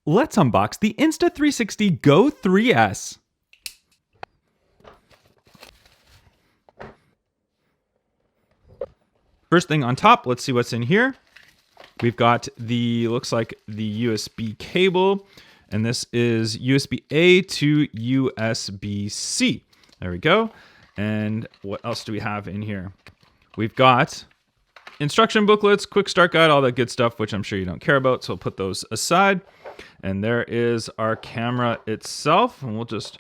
Let's unbox the Insta360 GO 3S. First thing on top, let's see what's in here. We've got looks like the USB cable, and this is USB-A to USB-C. There we go. And what else do we have in here? We've got instruction booklets, quick start guide, all that good stuff, which I'm sure you don't care about, so we'll put those aside. And there is our camera itself, and we'll just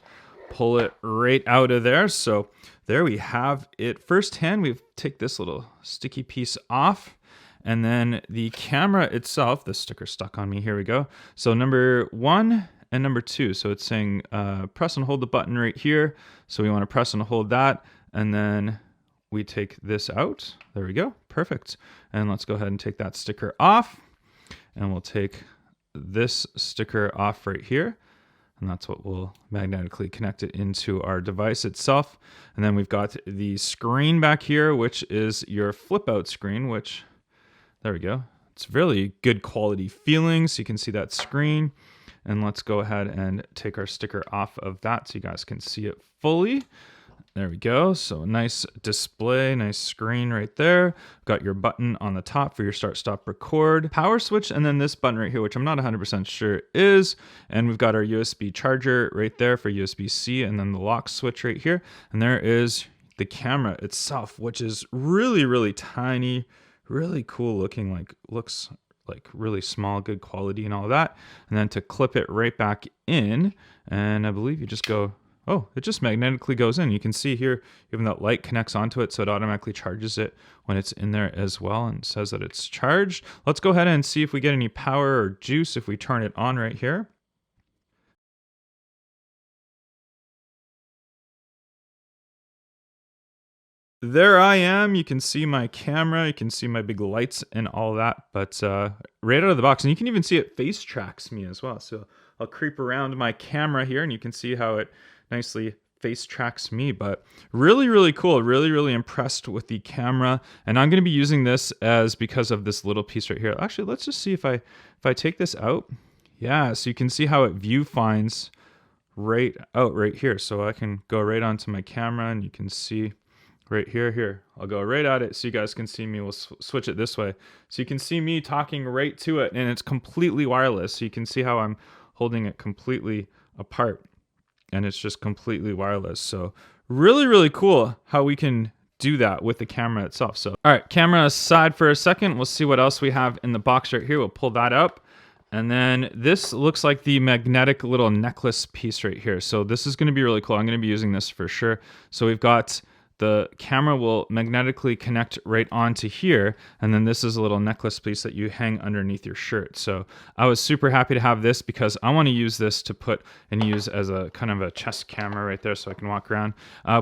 pull it right out of there. So there we have it firsthand. We take this little sticky piece off, and then the camera itself, the sticker stuck on me, here we go. So number 1 and number 2. So it's saying press and hold the button right here. So we want to press and hold that, and then we take this out. There we go, perfect. And let's go ahead and take that sticker off, and we'll take this sticker off right here. And that's what will magnetically connect it into our device itself. And then we've got the screen back here, which is your flip out screen, which, there we go. It's really good quality feeling, so you can see that screen. And let's go ahead and take our sticker off of that so you guys can see it fully. There we go. So a nice display, nice screen right there. Got your button on the top for your start, stop, record, power switch, and then this button right here, which I'm not 100% sure is. And we've got our USB charger right there for USB-C, and then the lock switch right here. And there is the camera itself, which is really, really tiny, really cool looking, looks like really small, good quality and all that. And then to clip it right back in, and I believe you just go, oh, it just magnetically goes in. You can see here, even that light connects onto it, so it automatically charges it when it's in there as well, and says that it's charged. Let's go ahead and see if we get any power or juice if we turn it on right here. There I am. You can see my camera, you can see my big lights and all that, but right out of the box, and you can even see it face tracks me as well. So I'll creep around my camera here, and you can see how it nicely face tracks me. But really, really cool. Really, really impressed with the camera, and I'm going to be using this because of this little piece right here. Actually, let's just see if I take this out. Yeah, so you can see how it viewfinds right out right here. So I can go right onto my camera, and you can see right here. I'll go right at it so you guys can see me. We'll switch it this way. So you can see me talking right to it, and it's completely wireless. So you can see how I'm holding it completely apart, and it's just completely wireless. So really, really cool how we can do that with the camera itself. So, all right, camera aside for a second. We'll see what else we have in the box right here. We'll pull that up. And then this looks like the magnetic little necklace piece right here. So this is going to be really cool. I'm going to be using this for sure. So we've got the camera will magnetically connect right onto here, and then this is a little necklace piece that you hang underneath your shirt. So I was super happy to have this because I want to use this to put and use as a kind of a chest camera right there so I can walk around.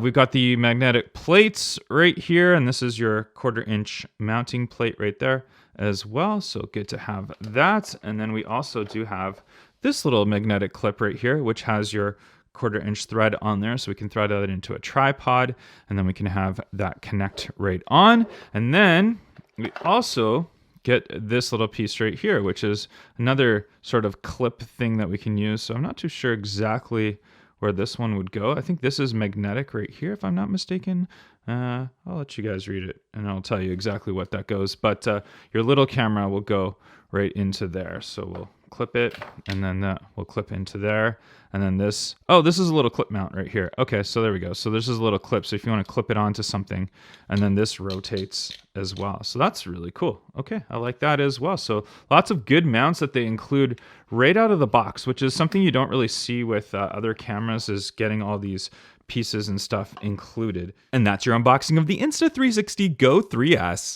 We've got the magnetic plates right here, and this is your 1/4 inch mounting plate right there as well. So good to have that. And then we also do have this little magnetic clip right here, which has your 1/4 inch thread on there, so we can thread that into a tripod, and then we can have that connect right on. And then we also get this little piece right here, which is another sort of clip thing that we can use. So I'm not too sure exactly where this one would go. I think this is magnetic right here, if I'm not mistaken. I'll let you guys read it, and I'll tell you exactly what that goes. But your little camera will go right into there. So we'll clip it, and then that will clip into there. And then this, oh, this is a little clip mount right here. Okay, so there we go. So this is a little clip. So if you want to clip it onto something, and then this rotates as well. So that's really cool. Okay, I like that as well. So lots of good mounts that they include right out of the box, which is something you don't really see with other cameras, is getting all these pieces and stuff included. And that's your unboxing of the Insta360 GO 3S.